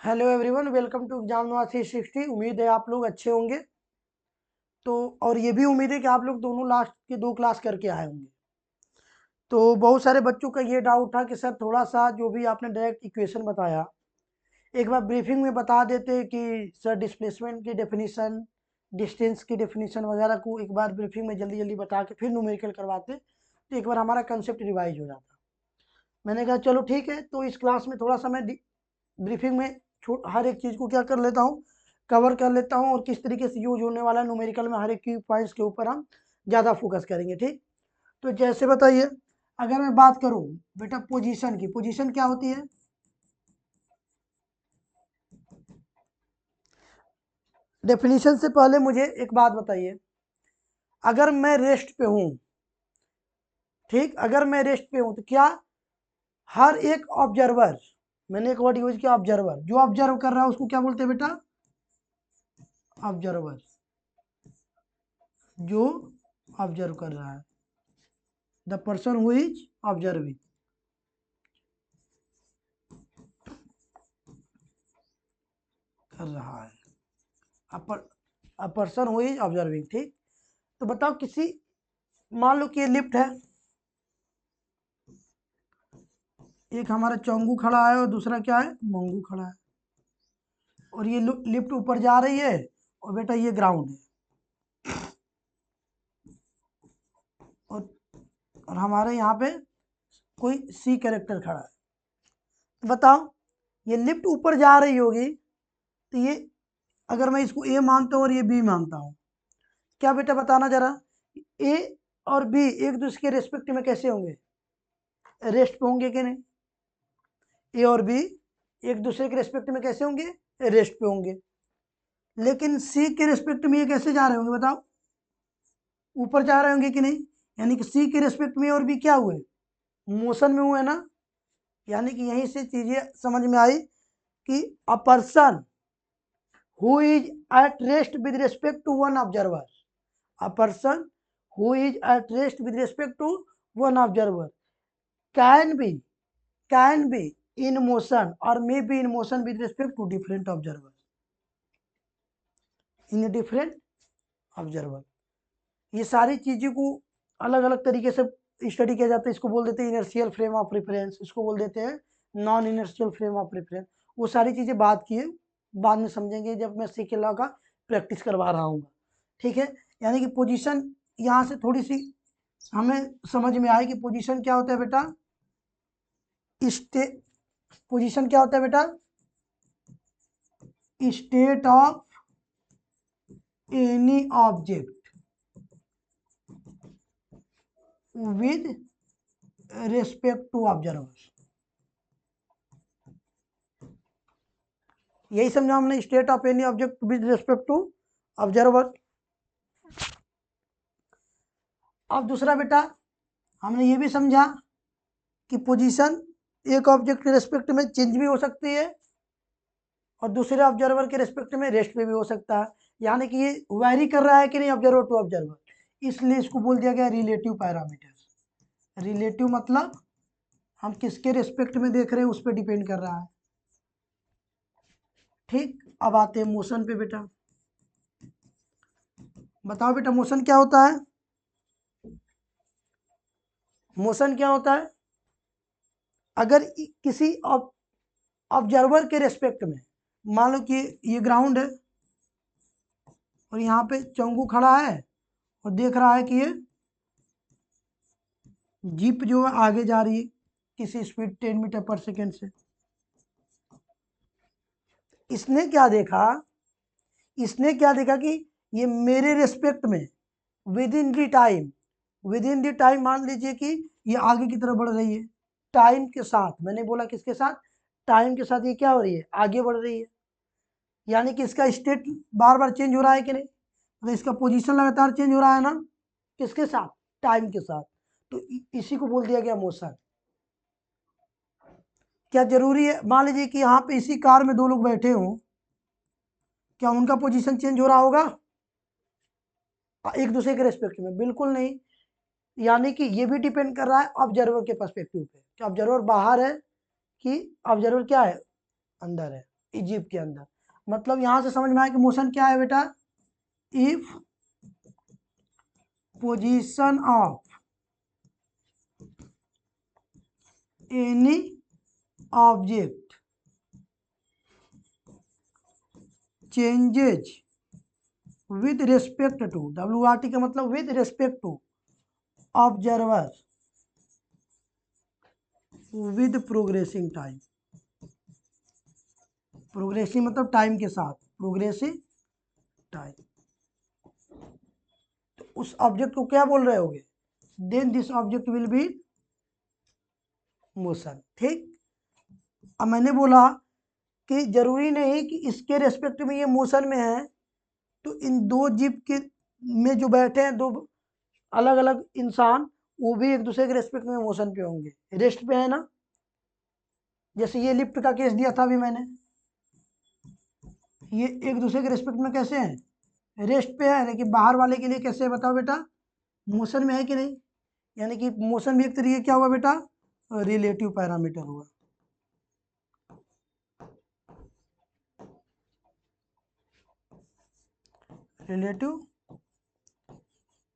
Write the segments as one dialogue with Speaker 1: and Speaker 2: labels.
Speaker 1: Hello everyone, welcome to exam Nava 360। उम्मीद है आप लोग अच्छे होंगे। तो और ये भी उम्मीद है कि आप लोग दोनों लास्ट के 2 क्लास करके आए होंगे। तो बहुत सारे बच्चों का ये डाउट था कि सर थोड़ा सा जो भी आपने डायरेक्ट इक्वेशन बताया एक बार ब्रीफिंग में बता देते कि सर डिस्प्लेसमेंट की डेफिनेशन, डिस्टेंस की डेफिनेशन वगैरह को एक बार ब्रीफिंग में जल्दी जल्दी बता के फिर न्यूमेरिकल करवाते तो एक बार हमारा कंसेप्ट रिवाइज हो जाता। मैंने कहा चलो ठीक है, तो इस क्लास में थोड़ा सा मैं ब्रीफिंग में हर एक चीज़ को क्या कर लेता हूँ, कवर कर लेता हूँ और किस तरीके से यूज होने वाला है न्यूमेरिकल में हर एक की पॉइंट्स के ऊपर हम ज़्यादा फोकस करेंगे। ठीक, तो जैसे बताइए, अगर मैं बात करूँ बेटा पोजीशन की, पोजीशन क्या होती है? डेफिनेशन से पहले मुझे एक बात बताइए, अगर मैं रेस्ट पे हूँ, ठीक, अगर मैं रेस्ट पे हूँ तो क्या हर एक ऑब्जर्वर, मैंने एक वर्ड यूज किया ऑब्जर्वर, जो ऑब्जर्व कर रहा है उसको क्या बोलते हैं बेटा? ऑब्जर्वर, जो ऑब्जर्व कर रहा है, the person who is observing. कर रहा है, अ पर्सन हु इज ऑब्जर्विंग। ठीक, तो बताओ किसी, मान लो कि ये लिफ्ट है, एक हमारा चोंगू खड़ा है और दूसरा क्या है, मोंगू खड़ा है, और ये लिफ्ट ऊपर जा रही है और बेटा ये ग्राउंड है, और हमारे यहाँ पे कोई सी कैरेक्टर खड़ा है। तो बताओ ये लिफ्ट ऊपर जा रही होगी तो ये, अगर मैं इसको ए मानता हूँ और ये बी मानता हूँ, क्या बेटा बताना जरा, ए और बी एक दूसरे के रेस्पेक्ट में कैसे होंगे? रेस्ट पे होंगे कि नहीं? ए और बी एक दूसरे के रेस्पेक्ट में कैसे होंगे? रेस्ट पे होंगे। लेकिन सी के रेस्पेक्ट में ये कैसे जा रहे होंगे बताओ? ऊपर जा रहे होंगे कि नहीं? यानी कि सी के रेस्पेक्ट में और बी क्या हुए? मोशन में हुए ना। यानी कि यहीं से चीजें समझ में आई कि a person who is at rest with respect to one observer, a person who is at rest with respect to one observer can be, can be in motion or may be in motion with respect to different observers, in a different observer। ये सारी चीज़ों को अलग अलग तरीके से study किया जाता है। इसको बोल देते हैं इनर्शियल फ्रेम ऑफ रेफरेंस, इसको बोल देते हैं non inertial frame of reference. वो सारी चीज़ें बात की है, बाद में समझेंगे जब मैं सीके लॉ का प्रैक्टिस करवा रहा हूँ। ठीक है, यानी कि पोजीशन यहाँ से थोड़ी सी हमें समझ में आए कि पोजीशन क्या होता है बेटा। पोजीशन क्या होता है बेटा? State of any object with respect to observers। यही समझा हमने, state of any object with respect to observer. अब दूसरा बेटा हमने ये भी समझा कि पोजीशन एक ऑब्जेक्ट के रिस्पेक्ट में चेंज भी हो सकती है और दूसरे ऑब्जर्वर के रिस्पेक्ट में रेस्ट पे भी हो सकता है। यानी कि ये वैरी कर रहा है कि नहीं ऑब्जर्वर टू ऑब्जर्वर, इसलिए इसको बोल दिया गया रिलेटिव पैरामीटर। रिलेटिव मतलब हम किसके रिस्पेक्ट में देख रहे हैं उस पर डिपेंड कर रहा है। ठीक, अब आते हैं मोशन पे बेटा। बताओ बेटा मोशन क्या होता है? मोशन क्या होता है? अगर किसी ऑब्जर्वर के रेस्पेक्ट में, मान लो कि ये ग्राउंड है और यहाँ पे चंगू खड़ा है और देख रहा है कि ये जीप जो है आगे जा रही है किसी स्पीड 10 मीटर पर सेकेंड से। इसने क्या देखा, इसने क्या देखा कि ये मेरे रेस्पेक्ट में with in the time, with in the time मान लीजिए कि ये आगे की तरफ बढ़ रही है। टाइम के साथ, मैंने बोला किसके साथ? टाइम के साथ ये क्या हो रही है? आगे बढ़ रही है। यानी कि इसका स्टेट बार बार चेंज हो रहा है कि नहीं? तो इसका पोजीशन लगातार चेंज हो रहा है ना, किसके साथ? टाइम के साथ। तो इसी को बोल दिया गया मोशन। क्या जरूरी है, मान लीजिए कि यहाँ पे इसी कार में 2 लोग बैठे हों, क्या उनका पोजीशन चेंज हो रहा होगा एक दूसरे के रेस्पेक्ट में? बिल्कुल नहीं। यानी कि ये भी डिपेंड कर रहा है ऑब्जर्वर के पर्सपेक्टिव पे कि ऑब्जर्वर बाहर है कि ऑब्जर्वर क्या है, अंदर है। इजिप्ट के अंदर। मतलब यहां से समझ में आया कि मोशन क्या है बेटा, if position of any object changes with respect to, WRT का मतलब with respect to observer with progressing time. Progressive मतलब टाइम के साथ, प्रोग्रेसिव टाइम। तो उस ऑब्जेक्ट को क्या बोल रहे होगे, then this object will be motion. ठीक, अब मैंने बोला कि जरूरी नहीं कि इसके रेस्पेक्ट में ये मोशन में है, तो इन दो जीप के में जो बैठे हैं दो अलग अलग इंसान, वो भी एक दूसरे के रेस्पेक्ट में मोशन पे होंगे, रेस्ट पे है ना। जैसे ये लिफ्ट का केस दिया था अभी मैंने, ये एक दूसरे के रेस्पेक्ट में कैसे हैं, रेस्ट पे है, लेकिन बाहर वाले के लिए कैसे है बताओ बेटा, मोशन में है कि नहीं। यानी कि मोशन भी एक तरीके क्या हुआ बेटा, रिलेटिव पैरामीटर हुआ। रिलेटिव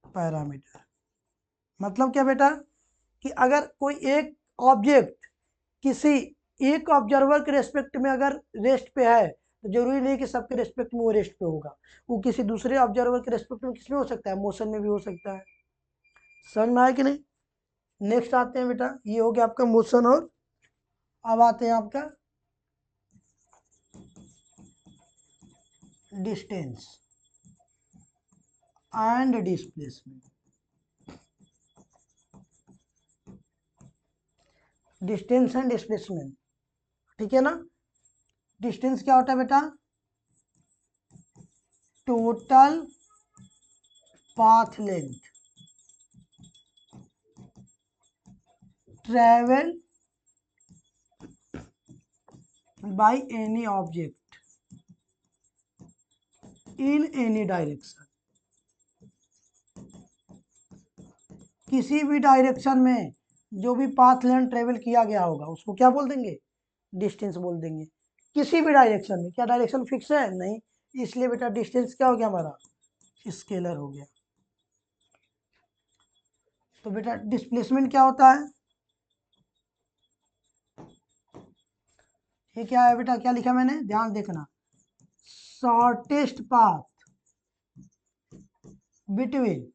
Speaker 1: पैरामीटर मतलब क्या बेटा, कि अगर कोई एक ऑब्जेक्ट किसी एक ऑब्जर्वर के रेस्पेक्ट में अगर रेस्ट पे है, तो जरूरी नहीं कि सबके रेस्पेक्ट में वो रेस्ट पे होगा, वो किसी दूसरे ऑब्जर्वर के रेस्पेक्ट में किसमें हो सकता है, मोशन में भी हो सकता है। समझ में आया कि नहीं। नेक्स्ट आते हैं बेटा, ये हो गया आपका मोशन, और अब आते हैं आपका distance and displacement. Distance and displacement, ठीक है ना। डिस्टेंस क्या होता है बेटा, total path length travel by any object in any direction. किसी भी डायरेक्शन में जो भी पाथ लेंथ ट्रेवल किया गया होगा उसको क्या बोल देंगे, डिस्टेंस बोल देंगे। किसी भी डायरेक्शन में, क्या डायरेक्शन फिक्स है, नहीं, इसलिए बेटा डिस्टेंस क्या हो गया हमारा, स्केलर हो गया। तो बेटा डिस्प्लेसमेंट क्या होता है, ये क्या है बेटा, क्या लिखा मैंने, ध्यान देखना, shortest path between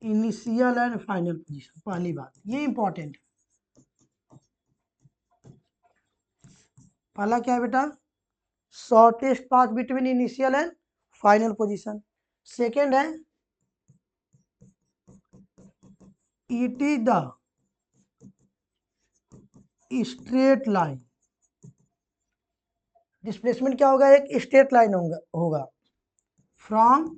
Speaker 1: initial and final position. पहली बात ये इंपॉर्टेंट, पहला क्या है बेटा, shortest path between initial and final position. Second है it is the straight line. Displacement क्या होगा, एक स्ट्रेट लाइन होगा from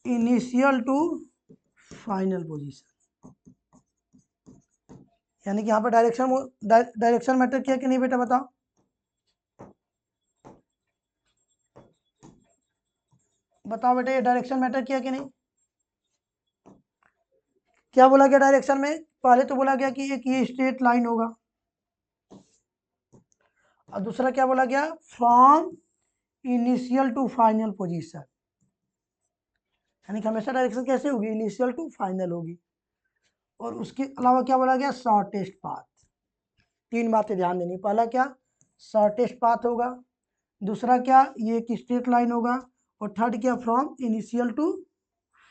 Speaker 1: initial to final position. यानी कि यहाँ पर डायरेक्शन मैटर किया कि नहीं बेटा, बताओ। बताओ बेटा, ये डायरेक्शन मैटर किया कि नहीं। क्या बोला गया डायरेक्शन में, पहले तो बोला गया कि एक ये स्ट्रेट लाइन होगा, और दूसरा क्या बोला गया, from initial to final position. यानी कि हमेशा डायरेक्शन कैसे होगी, इनिशियल टू फाइनल होगी। और उसके अलावा क्या बोला गया, शॉर्टेस्ट पाथ। तीन बातें ध्यान देनी, पहला क्या, शॉर्टेस्ट पाथ होगा, दूसरा क्या, ये एक स्ट्रेट लाइन होगा, और थर्ड क्या, from initial to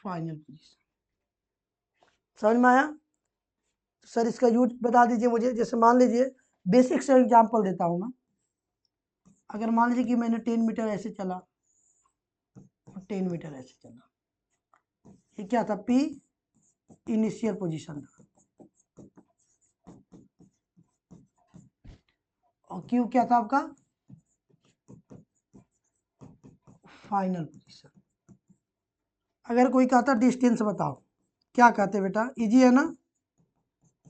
Speaker 1: final position. समझ में आया। सर इसका यूज बता दीजिए मुझे। जैसे मान लीजिए, बेसिक से एग्जांपल देता हूँ मैं। अगर मान लीजिए कि मैंने 10 मीटर ऐसे चला, 10 मीटर ऐसे चला, ये क्या था, पी इनिशियल पोजीशन था, और क्यू क्या था आपका, फाइनल पोजीशन। अगर कोई कहता डिस्टेंस बताओ, क्या कहते बेटा, इजी है ना।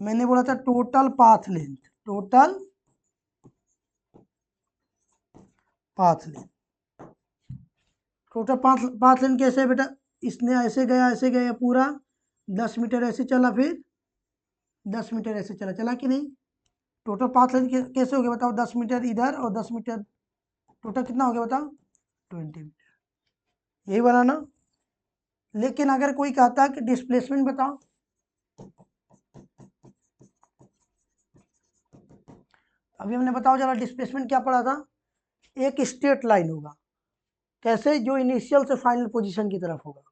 Speaker 1: मैंने बोला था total path length, total path length. Total path length कैसे है बेटा, इसने ऐसे गया पूरा 10 मीटर ऐसे चला, फिर 10 मीटर ऐसे चला, चला कि नहीं? टोटल पाथ लेंथ कैसे हो गया बताओ? 10 मीटर इधर और 10 मीटर, टोटल कितना हो गया बताओ? 20 मीटर। यही बना ना। लेकिन अगर कोई कहता है कि डिस्प्लेसमेंट बताओ, अभी हमने बताओ जरा डिस्प्लेसमेंट क्या पढ़ा था? एक स्ट्रेट लाइन होगा, कैसे? जो इनिशियल से फाइनल पोजीशन की तरफ होगा,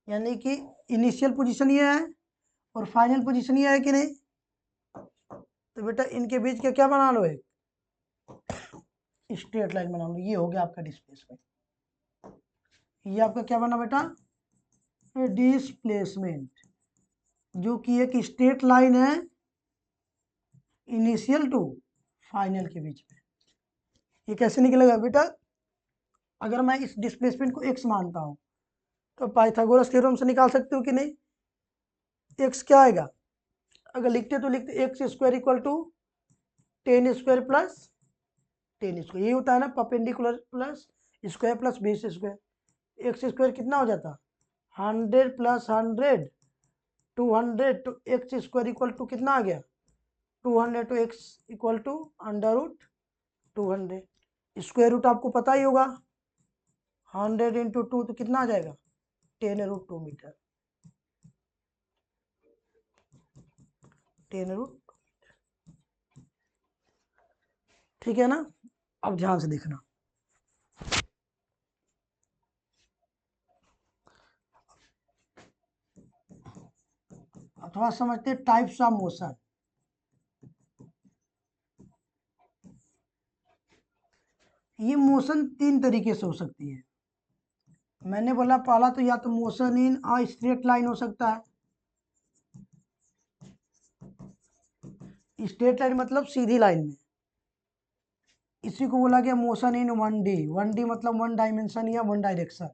Speaker 1: यानी कि इनिशियल पोजीशन ये है और फाइनल पोजीशन ये है कि नहीं? तो बेटा इनके बीच का क्या बना लो? एक स्ट्रेट लाइन बना लो। ये हो गया आपका डिस्प्लेसमेंट। ये आपका क्या बना बेटा? डिस्प्लेसमेंट, जो कि एक स्ट्रेट लाइन है इनिशियल टू फाइनल के बीच में। ये कैसे निकलेगा बेटा? अगर मैं इस डिस्प्लेसमेंट को x मानता हूं तो पाइथागोरस थ्योरम से निकाल सकते हो कि नहीं? x क्या आएगा? अगर लिखते तो लिखते x square equal to 10 square plus 10 square, ये होता है ना perpendicular plus square plus base square. X square कितना हो जाता? 100 प्लस 100 200, तो एक्स स्क्वायर इक्वल टू कितना आ गया? 200, तो x equal to under root 200। Square root आपको पता ही होगा, 100 इंटू 2 तो कितना आ जाएगा? 10√2 मीटर, 10√2। ठीक है ना? अब ध्यान से देखना, अब थोड़ा समझते हैं टाइप्स ऑफ मोशन। ये मोशन 3 तरीके से हो सकती है। मैंने बोला पहला तो या तो motion in a straight line हो सकता है। स्ट्रेट लाइन मतलब सीधी लाइन में, इसी को बोला गया मोशन इन 1D। 1D मतलब 1 डायमेंशन या 1 direction.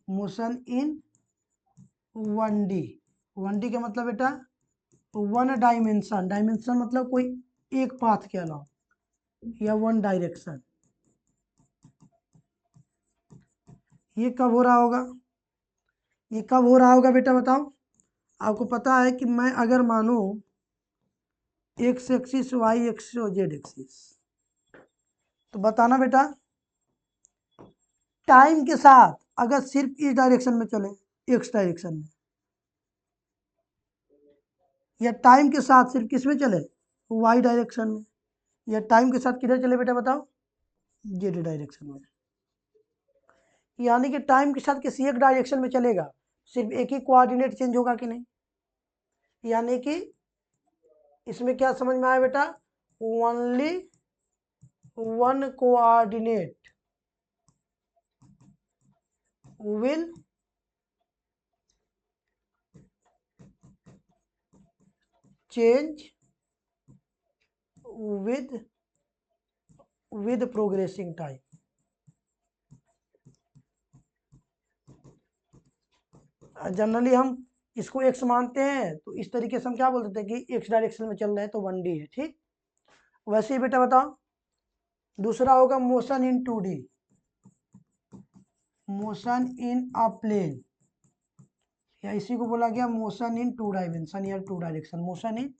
Speaker 1: Motion in 1D, 1D का मतलब बेटा 1 डायमेंशन, डायमेंशन मतलब कोई एक पाथ के अलावा, या 1 डायरेक्शन। ये कब हो रहा होगा? ये कब हो रहा होगा बेटा बताओ? आपको पता है कि मैं अगर मानो एक्स एक्सिस, वाई एक्सिस और जेड एक्सिस, तो बताना बेटा टाइम के साथ अगर सिर्फ इस डायरेक्शन में चले, एक्स डायरेक्शन में, या टाइम के साथ सिर्फ किस में चले? वाई डायरेक्शन में, या टाइम के साथ किधर चले बेटा बताओ? जेड डायरेक्शन में। यानी कि टाइम के साथ किसी एक डायरेक्शन में चलेगा, सिर्फ एक ही कोऑर्डिनेट चेंज होगा कि नहीं? यानी कि इसमें क्या समझ में आया बेटा? Only 1 coordinate will change with progressing time। Generally हम इसको x मानते हैं, तो इस तरीके से हम क्या बोल देते हैं कि x डायरेक्शन में चल रहे हैं तो 1D है। ठीक, वैसे ही बेटा बताओ दूसरा होगा motion in 2D, motion in a plane, या इसी को बोला गया मोशन इन 2 डायमेंशन या 2 डायरेक्शन। मोशन इन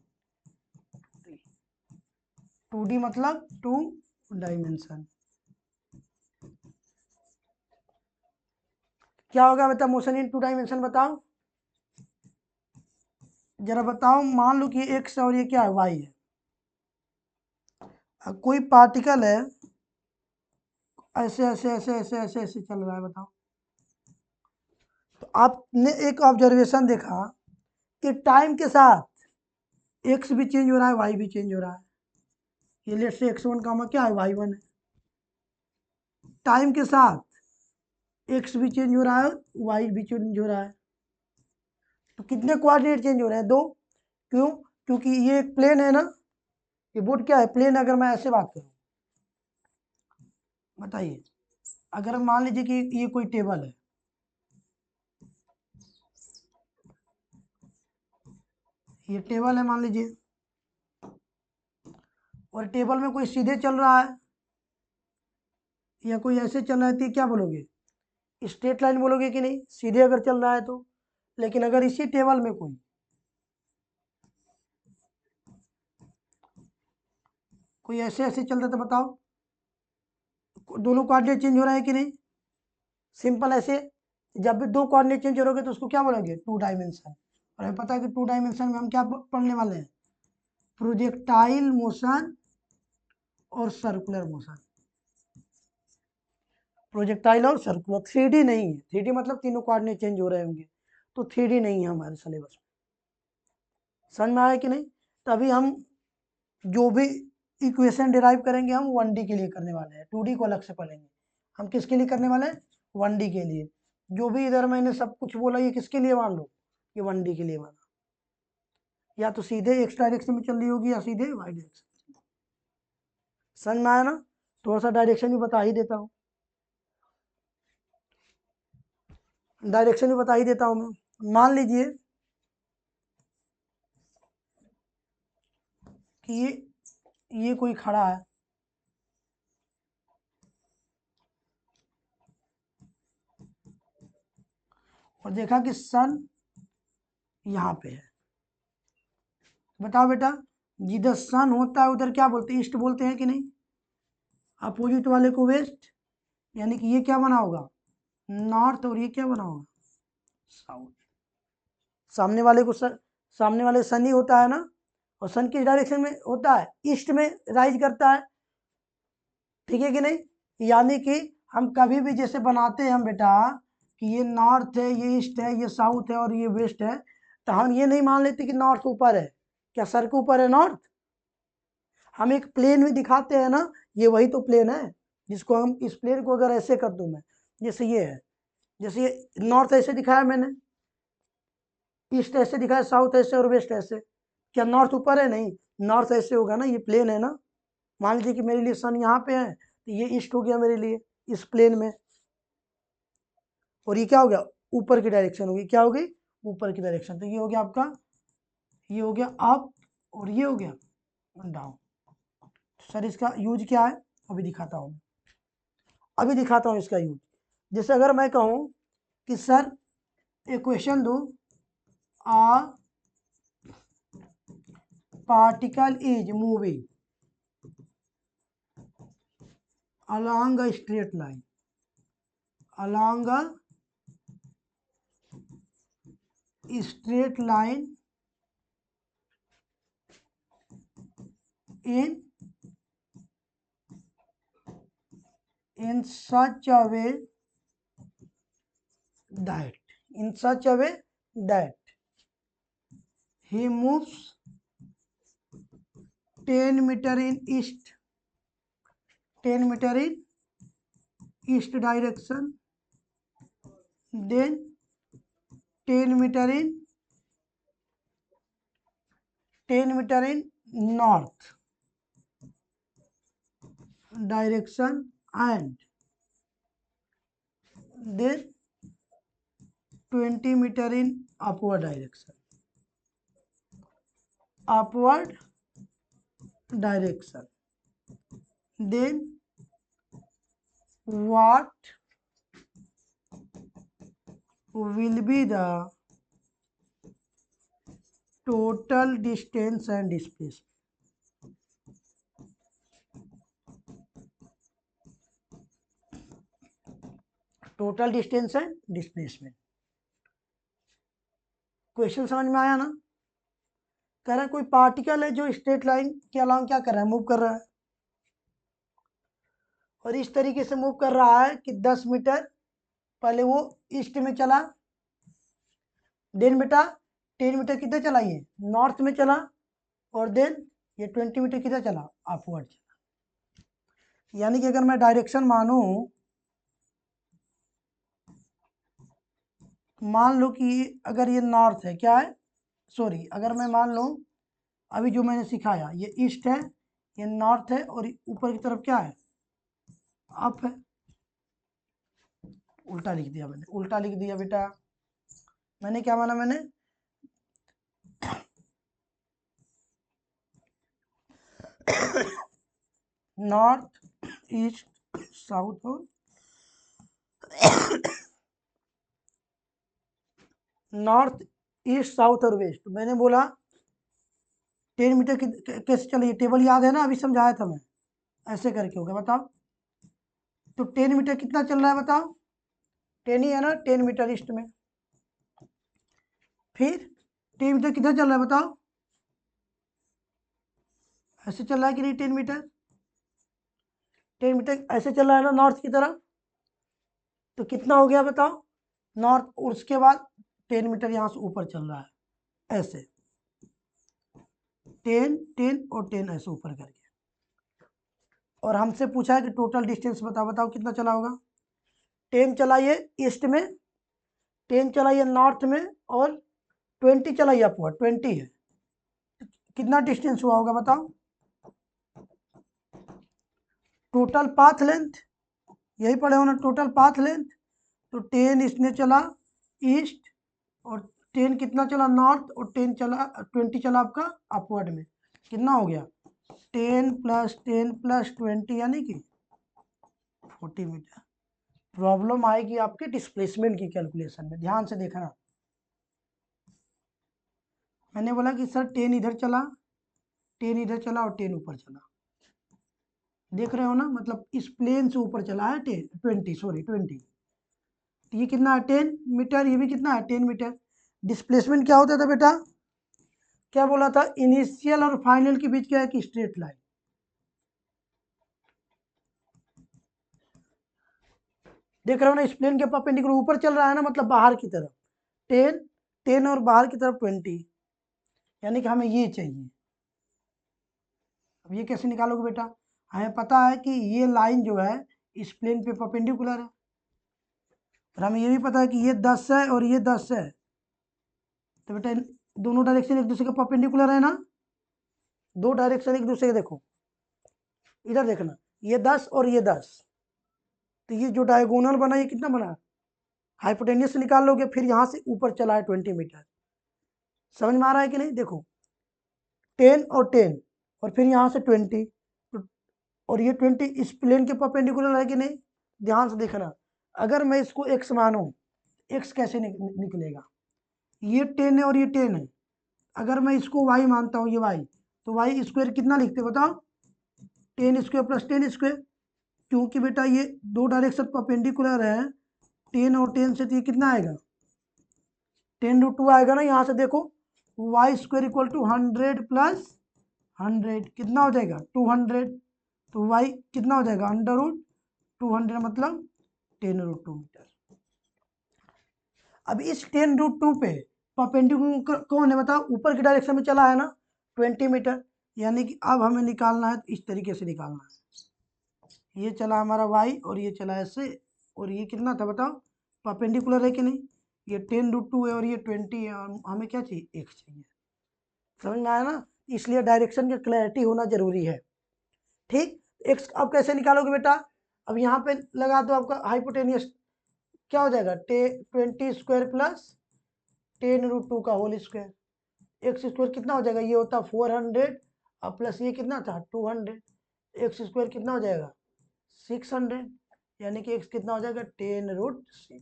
Speaker 1: 2D मतलब 2 डायमेंशन। क्या होगा बेटा मोशन इन 2 डायमेंशन? बताओ जरा बताओ। मान लो कि एक्स और ये क्या है? वाई है। कोई पार्टिकल है ऐसे ऐसे ऐसे ऐसे ऐसे ऐसे चल रहा है, बताओ। तो आपने एक ऑब्जर्वेशन देखा कि टाइम के साथ एक्स भी चेंज हो रहा है, वाई भी चेंज हो रहा है। ये लेट से x1 का क्या है? y1 है। टाइम के साथ एक्स भी चेंज हो रहा है, वाई भी चेंज हो रहा है। तो कितने कोऑर्डिनेट चेंज हो रहे हैं? 2। क्यों? क्योंकि ये एक प्लेन है ना, ये बोर्ड क्या है? प्लेन। अगर मैं ऐसे बात करूं, बताइए, अगर मान लीजिए कि ये कोई टेबल है, ये टेबल है मान लीजिए, और टेबल में कोई सीधे चल रहा है या कोई ऐसे चल रहा है, तो क्या बोलोगे? स्ट्रेट लाइन बोलोगे कि नहीं? सीधे अगर चल रहा है तो। लेकिन अगर इसी टेबल में कोई कोई ऐसे ऐसे चलता था, बताओ दोनों कोऑर्डिनेट चेंज हो रहे हैं कि नहीं? सिंपल ऐसे। जब भी दो कोऑर्डिनेट चेंज हो रहे तो उसको क्या बोलेंगे? Two dimension. और हमें पता है कि टू डायमेंशन में हम क्या पढ़ने वाले हैं? प्रोजेक्टाइल मोशन और सर्कुलर मोशन। प्रोजेक्टाइल और सर्कुलर, 3D नहीं है। 3D मतलब तीनों कोऑर्डिनेट चेंज हो रहे होंगे, तो 3D नहीं है हमारे सिलेबस में। समझ में आया कि नहीं? तभी हम जो भी इक्वेशन डिराइव करेंगे हम 1D के लिए करने वाले हैं, 2D को अलग से पढ़ेंगे। हम किसके लिए करने वाले हैं? 1D के लिए। जो भी इधर मैंने सब कुछ बोला ये किसके लिए मान लो? ये 1D के लिए माना। या तो सीधे एक्स डायरेक्शन में चल रही होगी या सीधे वाई डायरेक्शन। समझ में आया ना? थोड़ा सा डायरेक्शन भी बता ही देता हूँ, डायरेक्शन भी बता ही देता हूँ मैं। मान लीजिए कि ये कोई खड़ा है और देखा कि सन यहाँ पे है। बताओ बेटा, जिधर सन होता है उधर क्या बोलते हैं? ईस्ट बोलते हैं कि नहीं? अपोजिट वाले को वेस्ट, यानी कि ये क्या बना होगा? नॉर्थ, और ये क्या बना होगा? साउथ। सामने वाले को सामने वाले सन ही होता है ना, और सन किस डायरेक्शन में होता है? ईस्ट में राइज करता है, ठीक है कि नहीं? यानी कि हम कभी भी जैसे बनाते हैं हम बेटा कि ये नॉर्थ है, ये ईस्ट है, ये साउथ है और ये वेस्ट है, तो हम ये नहीं मान लेते कि नॉर्थ ऊपर है। क्या सर के ऊपर है नॉर्थ? हम एक प्लेन में दिखाते हैं ना, ये वही तो प्लेन है जिसको हम, इस प्लेन को अगर ऐसे कर दूं मैं, जैसे ये है, जैसे ये नॉर्थ ऐसे दिखाया मैंने, ईस्ट ऐसे दिखाया, साउथ ऐसे और वेस्ट ऐसे। क्या नॉर्थ ऊपर है? नहीं, नॉर्थ ऐसे होगा ना, ये प्लेन है ना। मान लीजिए कि मेरे लिए सन यहाँ पे है, तो ये ईस्ट हो गया मेरे लिए इस प्लेन में, और ये क्या हो गया? ऊपर की डायरेक्शन होगी। क्या होगी? ऊपर की डायरेक्शन। तो ये हो गया आपका, ये हो गया अप, और ये हो गया डाउन। सर इसका यूज क्या है? अभी दिखाता हूँ, अभी दिखाता हूँ इसका यूज। जैसे अगर मैं कहूँ कि सर इक्वेशन दो, a particle is moving along a straight line, along a straight line in such a way that he moves 10 meter in east, 10 meter in east direction, then 10 meter in north direction, and then 20 meter in upward direction, then what will be the total distance and displacement? Total distance and displacement. Question समझ में आया ना? कह रहा है कोई particle है जो स्ट्रेट लाइन के अलावा क्या कर रहा है? मूव कर रहा है, और इस तरीके से मूव कर रहा है कि 10 मीटर पहले वो ईस्ट में चला, देन बेटा 10 मीटर किधर चला? ये नॉर्थ में चला, और देन ये 20 मीटर किधर चला? अपवर्ड चला। यानी कि अगर मैं डायरेक्शन मानूं, मान लो कि अगर ये नॉर्थ है, क्या है, सॉरी, अगर मैं मान लूँ अभी जो मैंने सिखाया, ये ईस्ट है, ये नॉर्थ है, और ऊपर की तरफ क्या है? अप है। उल्टा लिख दिया मैंने, उल्टा लिख दिया बेटा। मैंने क्या माना? मैंने नॉर्थ ईस्ट साउथ और नॉर्थ ईस्ट साउथ और वेस्ट। मैंने बोला 10 मीटर कैसे चला, ये टेबल याद है ना, अभी समझाया था मैं, ऐसे करके होगा। बताओ तो 10 मीटर कितना चल रहा है, बताओ 10 ही है ना, 10 मीटर ईस्ट में। फिर 10 मीटर कितना चल रहा है बताओ, ऐसे चल रहा है कि नहीं, 10 मीटर, 10 मीटर ऐसे चल रहा है ना नॉर्थ की तरफ, तो कितना हो गया बताओ नॉर्थ, और उसके बाद 10 मीटर यहाँ से ऊपर चल रहा है, ऐसे 10 10 और 10 ऐसे ऊपर करके। और हमसे पूछा है कि टोटल डिस्टेंस बताओ, बताओ कितना चला होगा। 10 चलाइए ईस्ट में, 10 चलाइए नॉर्थ में, और 20 चलाइए अपवर्ड, 20 है, कितना डिस्टेंस हुआ होगा बताओ। टोटल पाथ लेंथ, यही पढ़े हो ना, टोटल पाथ लेंथ। तो 10 इसने चला ईस्ट, और 10 कितना चला नॉर्थ, और 10 चला 20 चला आपका अपवर्ड में, कितना हो गया 10 + 10 + 20 यानी कि 40 मीटर। प्रॉब्लम आएगी आपके डिस्प्लेसमेंट की कैलकुलेशन में, ध्यान से देखना। मैंने बोला कि सर 10 इधर चला, 10 इधर चला और 10 ऊपर चला, देख रहे हो ना, मतलब इस प्लेन से ऊपर चला है 20। तो ये कितना है 10 मीटर, ये भी कितना है 10 मीटर। डिस्प्लेसमेंट क्या होता था बेटा, क्या बोला था, इनिशियल और फाइनल के बीच क्या है कि स्ट्रेट लाइन। देख रहे हो ना, इस प्लेन के परपेंडिकुलर ऊपर चल रहा है ना, मतलब बाहर की तरफ 10 10 और बाहर की तरफ 20, यानी कि हमें ये चाहिए। अब ये कैसे निकालोगे बेटा, हमें पता है कि ये लाइन जो है इस प्लेन पे परपेंडिकुलर है, और हमें ये भी पता है कि ये 10 है और ये 10 है, तो बेटा दोनों डायरेक्शन एक दूसरे के परपेंडिकुलर है ना, दो डायरेक्शन एक दूसरे के, देखो इधर देखना, ये 10 और ये 10, तो ये जो डायगोनल बना ये कितना बना, हाइपोटेन्यूस से निकाल लोगे, फिर यहाँ से ऊपर चला है 20 मीटर। समझ में आ रहा है कि नहीं, देखो 10 और 10 और फिर यहाँ से 20, और ये 20 इस प्लेन के परपेंडिकुलर है कि नहीं, ध्यान से देखना। अगर मैं इसको x मानूं, x कैसे निकलेगा, ये 10 है और ये 10 है, अगर मैं इसको y मानता हूँ, ये y, तो y स्क्वायर कितना लिखते बताओ, 10 स्क्वायर प्लस 10 स्क्वायर, क्योंकि बेटा ये दो डायरेक्शन परपेंडिकुलर है, 10 और 10 से, तो ये कितना आएगा 10√2 आएगा ना, यहाँ से देखो वाई स्क्वायर इक्वल टू 100 + 100 कितना हो जाएगा 200, तो वाई कितना हो जाएगा √200 मतलब 10√2 मीटर। अब इस 10√2 पे परपेंडिकुलर कौन है बताओ, ऊपर की डायरेक्शन में चला है ना 20 मीटर, यानी कि अब हमें निकालना है तो इस तरीके से निकालना है, ये चला हमारा वाई और ये चला ऐसे, और ये कितना था बताओ परपेंडिकुलर है कि नहीं, ये 10√2 है और ये 20 है, और हमें क्या चाहिए x चाहिए। समझ में आया ना, इसलिए डायरेक्शन की क्लैरिटी होना जरूरी है। ठीक, एक्स अब कैसे निकालोगे बेटा, अब यहाँ पे लगा दो आपका हाइपोटेनियस, क्या हो जाएगा 20 स्क्वायर प्लस 10√2 का होल स्क्वायर, एक्स स्क्वायर कितना हो जाएगा, ये होता 400 और प्लस ये कितना था 200, एक्स स्क्वायर कितना हो जाएगा 600, यानी कि एक्स कितना हो जाएगा 10√6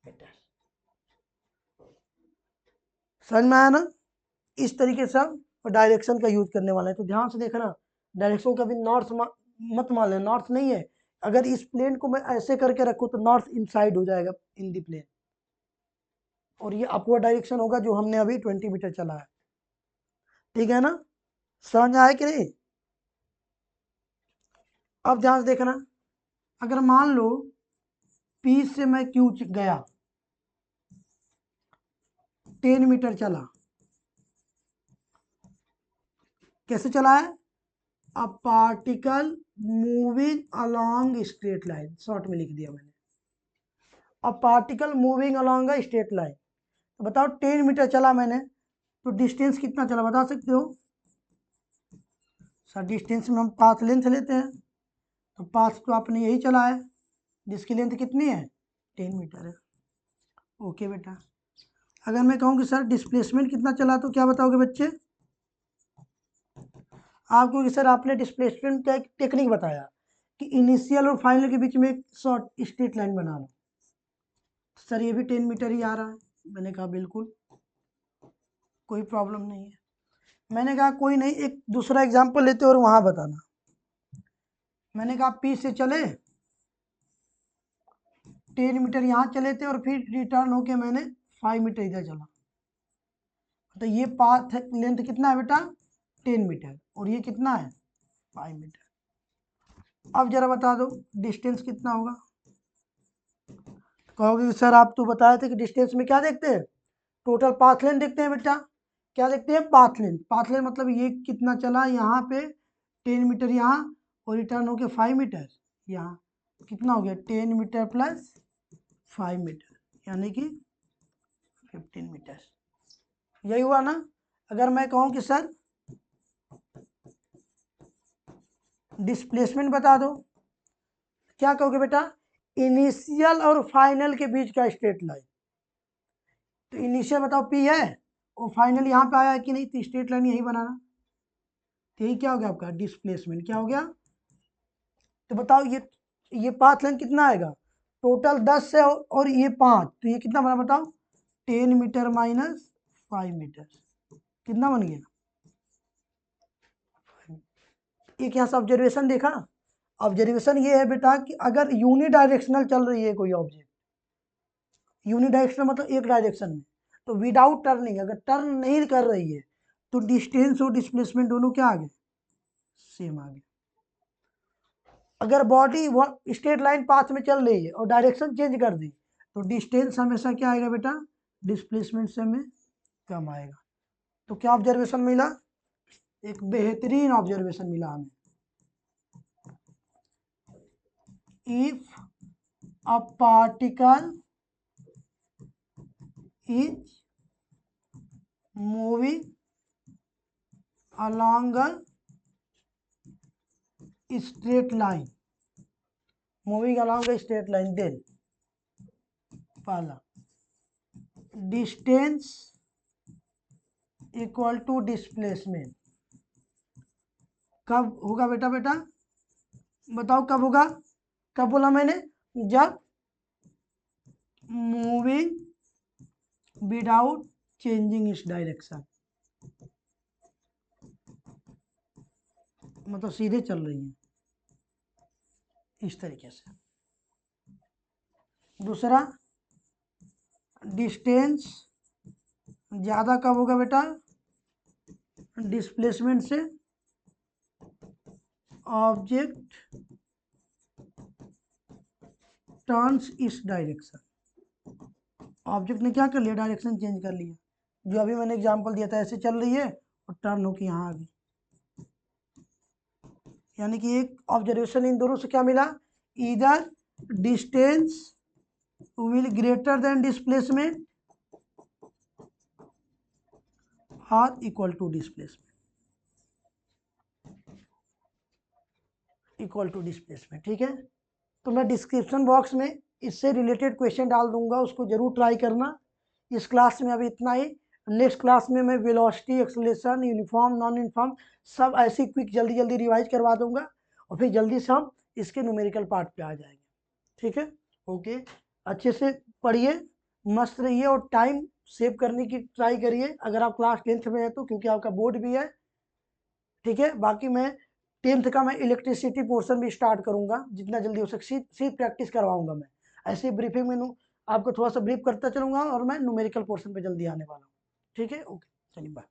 Speaker 1: मीटर। समझ में आया ना, इस तरीके से हम डायरेक्शन का यूज करने वाले हैं, तो ध्यान से देखना, डायरेक्शन कभी नॉर्थ मत मान लेना, नॉर्थ नहीं है, अगर इस प्लेन को मैं ऐसे करके रखूँ तो नॉर्थ इनसाइड हो जाएगा इन दी प्लेन, और ये अपवर्ड डायरेक्शन होगा जो हमने अभी 20 मीटर चला है, ठीक है ना, समझ आया कि नहीं। अब ध्यान से देखना, अगर मान लो P से मैं Q गया 10 मीटर चला, कैसे चला है, a particle moving along straight line, short में लिख दिया मैंने, a particle moving along a straight line. तो बताओ 10 मीटर चला मैंने, तो डिस्टेंस कितना चला बता सकते हो सर, डिस्टेंस में हम पाथ लेंथ लेते हैं, तो पाथ तो आपने यही चला है, जिसकी लेंथ कितनी है 10 मीटर है। ओके बेटा, अगर मैं कहूँ कि सर डिस्प्लेसमेंट कितना चला, तो क्या बताओगे बच्चे, आपको कि सर आपने डिस्प्लेसमेंट का एक टेक्निक बताया कि इनिशियल और फाइनल के बीच में एक शॉर्ट स्ट्रेट लाइन बना लो, सर ये भी 10 मीटर ही आ रहा है, मैंने कहा बिल्कुल कोई प्रॉब्लम नहीं है। मैंने कहा कोई नहीं, एक दूसरा एग्जाम्पल लेते और वहां बताना। मैंने कहा पी से चले 10 मीटर यहाँ चले थे और फिर रिटर्न होके मैंने 5 मीटर इधर चला, तो ये पाथ लेंथ कितना है बेटा 10 मीटर, और ये कितना है 5 मीटर। अब जरा बता दो डिस्टेंस कितना होगा। कहोगे कि सर आप तो बताए थे कि डिस्टेंस में क्या देखते हैं, टोटल पाथ लेंथ देखते हैं बेटा। क्या देखते हैं पाथ लेंथ। पाथ लेंथ मतलब ये कितना चला यहाँ पे 10 मीटर यहाँ, और रिटर्न हो गया 5 मीटर यहाँ, कितना हो गया 10 मीटर प्लस 5 मीटर, यानी कि 15 मीटर। यही हुआ ना। अगर मैं कहूँ कि सर डिस्प्लेसमेंट बता दो, क्या कहोगे बेटा, इनिशियल और फाइनल के बीच का स्ट्रेट लाइन। तो इनिशियल बताओ पी है, और फाइनल यहाँ पे आया है कि नहीं, तो स्ट्रेट लाइन यही बनाना। तो यही क्या हो गया आपका डिस्प्लेसमेंट, क्या हो गया। तो बताओ ये पाथ लेंथ कितना आएगा, टोटल 10 है और ये 5, तो ये कितना बना बताओ 10 मीटर माइनस 5 मीटर, कितना बन गया। एक यहाँ से ऑब्जर्वेशन देखा। ऑब्जर्वेशन ये है बेटा कि अगर यूनिडायरेक्शनल चल रही है कोई ऑब्जेक्ट, यूनिडायरेक्शनल मतलब एक डायरेक्शन में, तो विदाउट टर्निंग, अगर टर्न नहीं कर रही है तो डिस्टेंस और डिस्प्लेसमेंट दोनों क्या आ गए, सेम आ गए। अगर बॉडी स्ट्रेट लाइन पाथ में चल रही है और डायरेक्शन चेंज कर दी, तो डिस्टेंस हमेशा क्या आएगा बेटा, डिस्प्लेसमेंट से हमें कम आएगा। तो क्या ऑब्जर्वेशन मिला, एक बेहतरीन ऑब्जर्वेशन मिला हमें। If a particle is moving along a straight line, moving along a straight line, then पहला distance equal to displacement कब होगा बेटा, बताओ कब होगा। कब बोला मैंने, जब मूविंग विदाउट चेंजिंग इस डायरेक्शन, मतलब सीधे चल रही है इस तरीके से। दूसरा डिस्टेंस ज्यादा कब होगा बेटा, डिस्प्लेसमेंट से ऑब्जेक्ट टर्न्स इस डायरेक्शन, ऑब्जेक्ट ने क्या कर लिया, डायरेक्शन चेंज कर लिया। जो अभी मैंने एग्जांपल दिया था, ऐसे चल रही है और टर्न होकर यहाँ आ गई, यानी कि एक ऑब्जर्वेशन इन दोनों से क्या मिला, इधर distance will greater than displacement और equal to displacement, equal to displacement. ठीक है, तो मैं डिस्क्रिप्शन बॉक्स में इससे रिलेटेड क्वेश्चन डाल दूंगा, उसको जरूर ट्राई करना। इस क्लास में अभी इतना ही। नेक्स्ट क्लास में मैं velocity, acceleration, uniform, non uniform सब ऐसी क्विक जल्दी जल्दी रिवाइज करवा दूंगा, और फिर जल्दी से हम इसके न्यूमेरिकल पार्ट पे आ जाएंगे। ठीक है, ओके, अच्छे से पढ़िए, मस्त रहिए, और टाइम सेव करने की ट्राई करिए अगर आप क्लास 10th में है तो, क्योंकि आपका बोर्ड भी है। ठीक है, बाकी मैं 10th का मैं इलेक्ट्रिसिटी पोर्शन भी स्टार्ट करूंगा, जितना जल्दी हो सके सिर्फ प्रैक्टिस करवाऊंगा मैं। ऐसे ब्रीफिंग में आपको थोड़ा सा ब्रीफ करता चलूंगा, और मैं न्यूमेरिकल पोर्शन पे जल्दी आने वाला हूँ। ठीक है, ओके, चलिए बाय।